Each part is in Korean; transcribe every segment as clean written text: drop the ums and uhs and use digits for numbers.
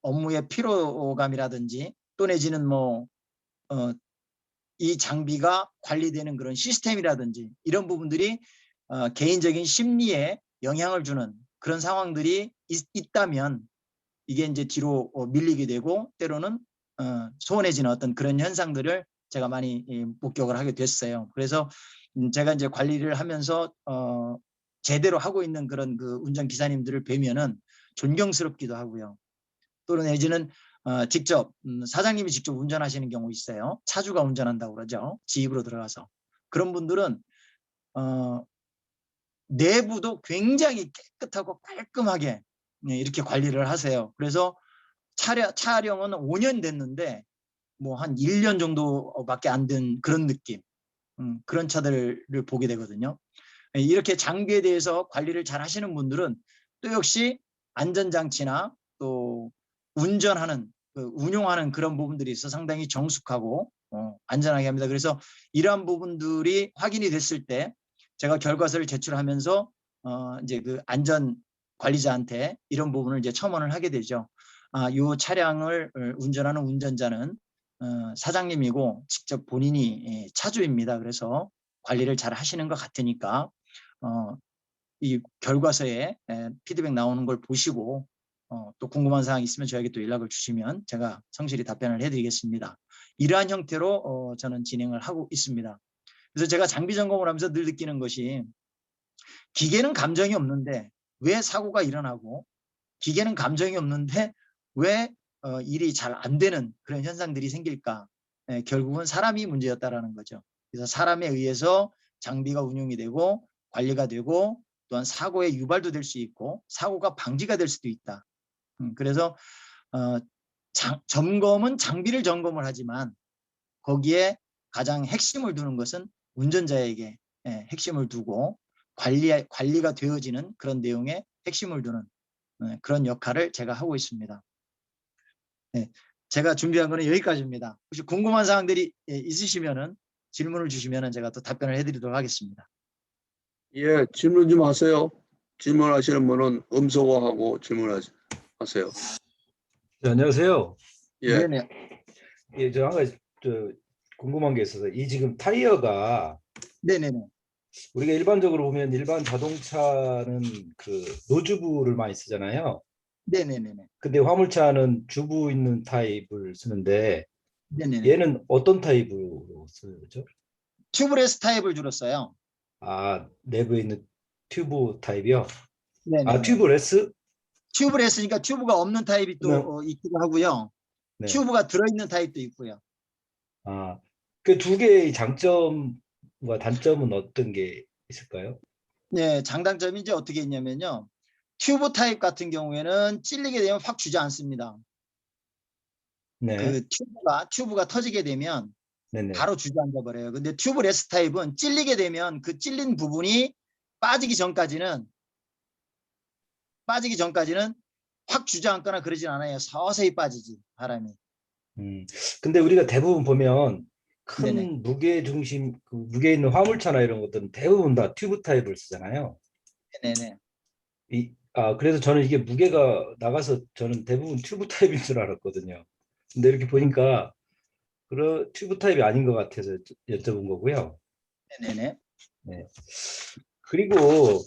업무의 피로감이라든지 또 내지는 이 장비가 관리되는 그런 시스템이라든지 이런 부분들이 개인적인 심리에 영향을 주는 그런 상황들이 있다면 이게 이제 뒤로 밀리게 되고 때로는 소원해지는 어떤 그런 현상들을 제가 많이 목격을 하게 됐어요. 그래서 제가 이제 관리를 하면서 제대로 하고 있는 그런 그 운전 기사님들을 뵈면은 존경스럽기도 하고요. 또는 내지는 직접 사장님이 직접 운전하시는 경우 있어요. 차주가 운전한다고 그러죠. 지입으로 들어가서. 그런 분들은 내부도 굉장히 깨끗하고 깔끔하게 이렇게 관리를 하세요. 그래서 차량은 5년 됐는데 뭐 한 1년 정도밖에 안 된 그런 느낌. 그런 차들을 보게 되거든요. 이렇게 장비에 대해서 관리를 잘 하시는 분들은 또 역시 안전장치나 또 운전하는 운용하는 그런 부분들이 있어 상당히 정숙하고 안전하게 합니다. 그래서 이러한 부분들이 확인이 됐을 때 제가 결과서를 제출하면서 이제 그 안전 관리자한테 이런 부분을 이제 첨언을 하게 되죠. 이 차량을 운전하는 운전자는 사장님이고 직접 본인이 차주입니다. 그래서 관리를 잘 하시는 것 같으니까 이 결과서에 피드백 나오는 걸 보시고 또 궁금한 사항 있으면 저에게 또 연락을 주시면 제가 성실히 답변을 해드리겠습니다. 이러한 형태로 저는 진행을 하고 있습니다. 그래서 제가 장비 점검을 하면서 늘 느끼는 것이 기계는 감정이 없는데 왜 사고가 일어나고 기계는 감정이 없는데 왜 일이 잘 안 되는 그런 현상들이 생길까? 결국은 사람이 문제였다라는 거죠. 그래서 사람에 의해서 장비가 운용이 되고 관리가 되고 또한 사고의 유발도 될 수 있고 사고가 방지가 될 수도 있다. 그래서 점검은 장비를 점검을 하지만 거기에 가장 핵심을 두는 것은 운전자에게 핵심을 두고 관리가 되어지는 그런 내용에 핵심을 두는 그런 역할을 제가 하고 있습니다. 네, 제가 준비한 거는 여기까지입니다. 혹시 궁금한 사항들이 있으시면은 질문을 주시면은 제가 또 답변을 해드리도록 하겠습니다. 예, 질문 좀 하세요. 질문하시는 분은 음소거하고 질문하세요. 네, 안녕하세요. 예. 네네. 예, 저 한 가지 궁금한 게 있어서 이 지금 타이어가 네네네. 우리가 일반적으로 보면 일반 자동차는 그 노주부를 많이 쓰잖아요. 네네네네. 근데 화물차는 주부 있는 타입을 쓰는데 네네네. 얘는 어떤 타입으로 쓰죠? 튜브레스 타입을 주로 써요. 아, 내부에 있는 튜브 타입이요? 아, 네네네. 튜브레스? 튜브레스니까 튜브가 없는 타입이 네. 또 있기도 하고요. 네. 튜브가 들어있는 타입도 있고요. 아, 그 두 개의 장점과 단점은 어떤 게 있을까요? 네, 장단점이 이제 어떻게 있냐면요. 튜브 타입 같은 경우에는 찔리게 되면 확 주저앉습니다. 네. 그 튜브가 터지게 되면 네네. 바로 주저앉아 버려요. 근데 튜브레스 타입은 찔리게 되면 그 찔린 부분이 빠지기 전까지는 확 주저앉거나 그러진 않아요. 서서히 빠지지 바람이. 근데 우리가 대부분 보면 네네. 큰 무게 중심, 그 무게 있는 화물차나 이런 것들은 대부분 다 튜브 타입을 쓰잖아요. 네네. 그래서 저는 이게 무게가 나가서 저는 대부분 튜브 타입인 줄 알았거든요. 근데 이렇게 음, 보니까 그런 튜브 타입이 아닌 것 같아서 여쭤본 거고요. 네네. 네. 그리고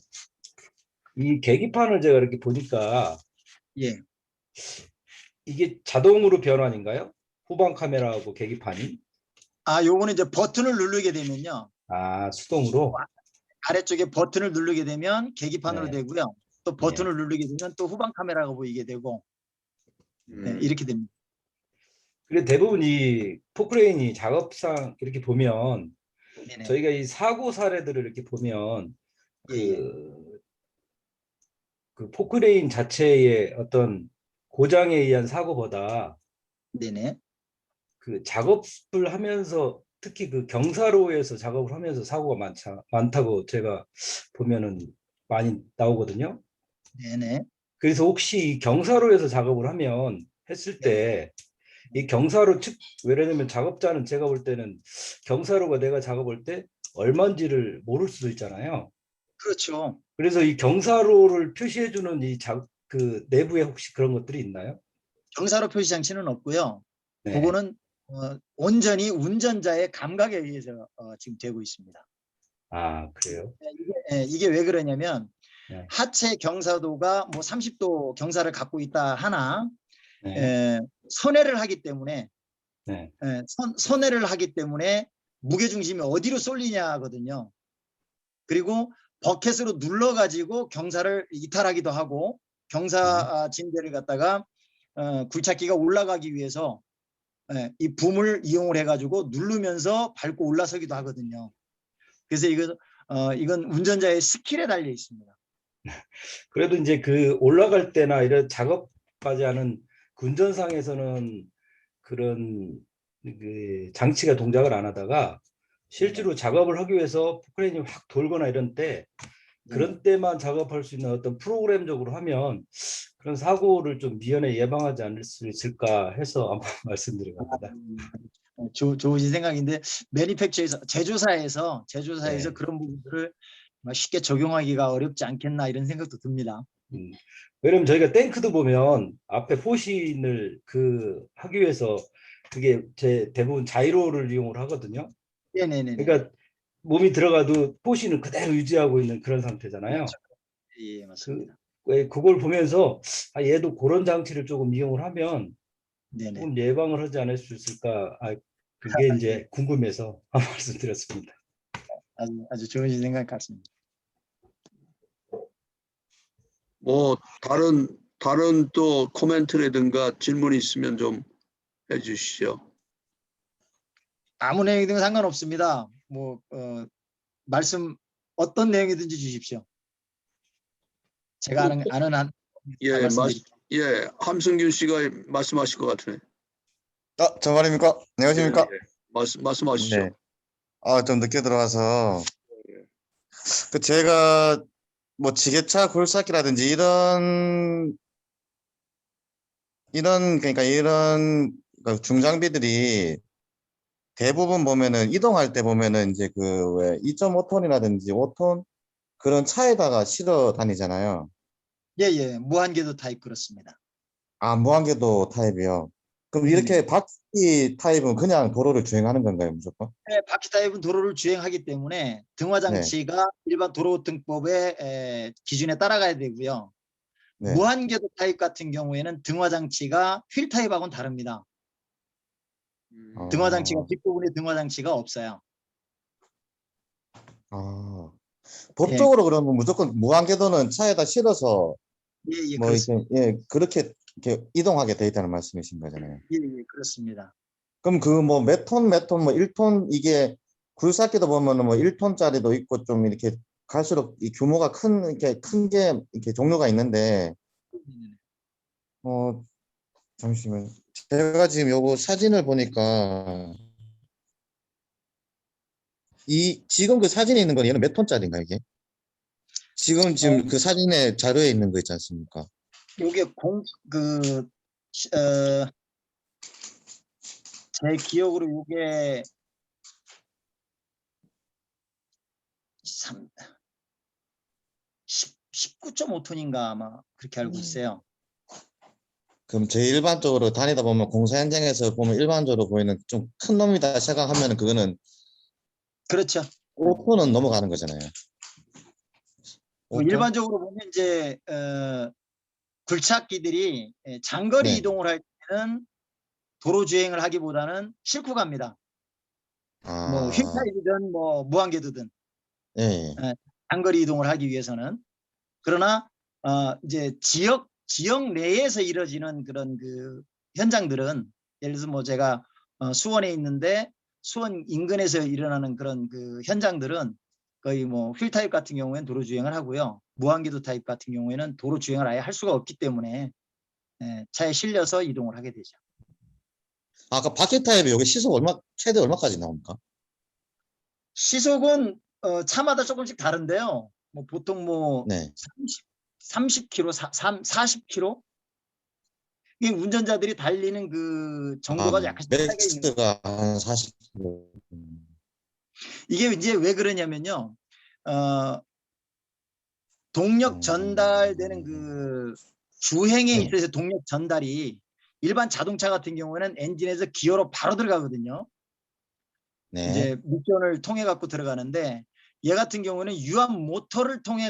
이 계기판을 제가 이렇게 보니까 예. 이게 자동으로 변환인가요? 후방 카메라하고 계기판이? 요거는 이제 버튼을 누르게 되면요. 아, 수동으로? 아래쪽에 버튼을 누르게 되면 계기판으로 네. 되고요. 또 네. 버튼을 누르게 되면 또 후방 카메라가 보이게 되고 음. 이렇게 됩니다. 그래 대부분 이 포크레인이 작업상 이렇게 보면 네네. 저희가 이 사고 사례들을 이렇게 보면 예예. 그 포크레인 자체의 어떤 고장에 의한 사고보다 네네. 그 작업을 하면서 특히 그 경사로에서 작업을 하면서 사고가 많다고 제가 보면은 많이 나오거든요. 네네. 그래서 혹시 이 경사로에서 작업을 하면 했을 네네. 때 이 경사로 예를 들면 작업자는 제가 볼 때는 경사로가 내가 작업할 때 얼마인지를 모를 수도 있잖아요. 그렇죠. 그래서 이 경사로를 표시해 주는 그 내부에 혹시 그런 것들이 있나요? 경사로 표시 장치는 없고요. 네. 그거는 온전히 운전자의 감각에 의해서 지금 되고 있습니다. 아, 그래요? 이게 왜 그러냐면 네. 하체 경사도가 뭐 30도 경사를 갖고 있다 하나 네. 선회를 하기 때문에 네. 선회를 하기 때문에 무게 중심이 어디로 쏠리냐거든요. 그리고 버켓으로 눌러 가지고 경사를 이탈하기도 하고 경사 진대를 갖다가 굴착기가 올라가기 위해서 이 붐을 이용을 해가지고 누르면서 밟고 올라서기도 하거든요. 그래서 이건 운전자의 스킬에 달려 있습니다. 그래도 이제 그 올라갈 때나 이런 작업까지 하는 그 운전상에서는 그런 그 장치가 동작을 안 하다가 실제로 작업을 하기 위해서 포크레인이 확 돌거나 이런 때 그런 때만 작업할 수 있는 어떤 프로그램적으로 하면 그런 사고를 좀 미연에 예방하지 않을 수 있을까 해서 한번 말씀드린 겁니다. 좋으신 생각인데 매니팩처에서 제조사에서 네. 그런 부분들을 쉽게 적용하기가 어렵지 않겠나 이런 생각도 듭니다. 왜냐면 저희가 탱크도 보면 앞에 포신을 그 하기 위해서 그게 대부분 자이로를 이용을 하거든요. 네네네. 그러니까 몸이 들어가도 포신을 그대로 유지하고 있는 그런 상태잖아요. 예, 맞습니다. 그걸 보면서 얘도 그런 장치를 조금 이용을 하면 네네. 조금 예방을 하지 않을 수 있을까? 그게 이제 궁금해서 한 말씀드렸습니다. 아주 좋으신 생각 같습니다. 뭐 다른 또 코멘트라든가 질문이 있으면 좀 해주시죠. 아무 내용이든 상관없습니다. 말씀 어떤 내용이든지 주십시오. 제가 아는 한 다 말씀드릴게요. 함승균 씨가 말씀하실 것 같으네. 저 말입니까? 안녕하십니까? 말씀하시죠. 네. 좀 늦게 들어와서 제가 뭐 지게차 굴삭기라든지 이런 중장비들이 대부분 보면은 이동할 때 보면은 이제 그 왜 2.5톤이라든지 5톤 그런 차에다가 실어 다니잖아요. 예, 무한궤도 타입 그렇습니다. 무한궤도 타입이요. 그럼 네네. 이렇게 바퀴 타입은 그냥 도로를 주행하는 건가요, 무조건? 네, 바퀴 타입은 도로를 주행하기 때문에 등화 장치가 일반 도로교통법의 기준에 따라가야 되고요. 네. 무한궤도 타입 같은 경우에는 등화 장치가 휠 타입하고는 다릅니다. 등화 장치가 뒷부분에 등화 장치가 없어요. 법적으로 그러면 무조건 무한궤도는 차에다 실어서 예, 뭐 그렇습니다. 그렇게 이동하게 돼 있다는 말씀이신 거잖아요. 예, 그렇습니다. 그럼 그 뭐 몇 톤 뭐 1톤 이게 굴삭기도 보면은 뭐 1톤짜리도 있고 좀 이렇게 갈수록 이 규모가 큰 게 이렇게 종류가 있는데 잠시만요. 제가 지금 요거 사진을 보니까 지금 그 사진에 있는 건 얘는 몇 톤짜리인가 이게? 지금 그 사진에 자료에 있는 거 있지 않습니까? 요게 제 기억으로 요게 19.5톤인가 아마 그렇게 알고 있어요. 그럼 제일 일반적으로 다니다 보면 공사 현장에서 보면 일반적으로 보이는 좀 큰 놈이다 생각하면 그거는 그렇죠. 5톤은 넘어가는 거잖아요. 5톤? 일반적으로 보면 이제 굴착기들이 장거리 네. 이동을 할 때는 도로 주행을 하기보다는 싣고 갑니다. 뭐 휠타입이든 뭐 무한궤도든 예. 장거리 이동을 하기 위해서는. 그러나 이제 지역 내에서 이루어지는 그런 그 현장들은 예를 들어서 뭐 제가 수원에 있는데 수원 인근에서 일어나는 그런 그 현장들은 거의 뭐 휠 타입 같은 경우에는 도로 주행을 하고요. 무한궤도 타입 같은 경우에는 도로 주행을 아예 할 수가 없기 때문에 차에 실려서 이동을 하게 되죠. 아까 바퀴 타입이 여기 시속 최대 얼마까지 나옵니까? 시속은 차마다 조금씩 다른데요. 뭐 보통 뭐 네. 30km, 40km. 이 운전자들이 달리는 그 정도가 약간씩 차이가 있는 거예요. 맥스가 한 40km. 이게 이제 왜 그러냐면요. 동력 전달되는 그 주행에 있어서 동력 전달이 일반 자동차 같은 경우에는 엔진에서 기어로 바로 들어가거든요. 네. 이제 미션을 통해 갖고 들어가는데 얘 같은 경우는 유압 모터를 통해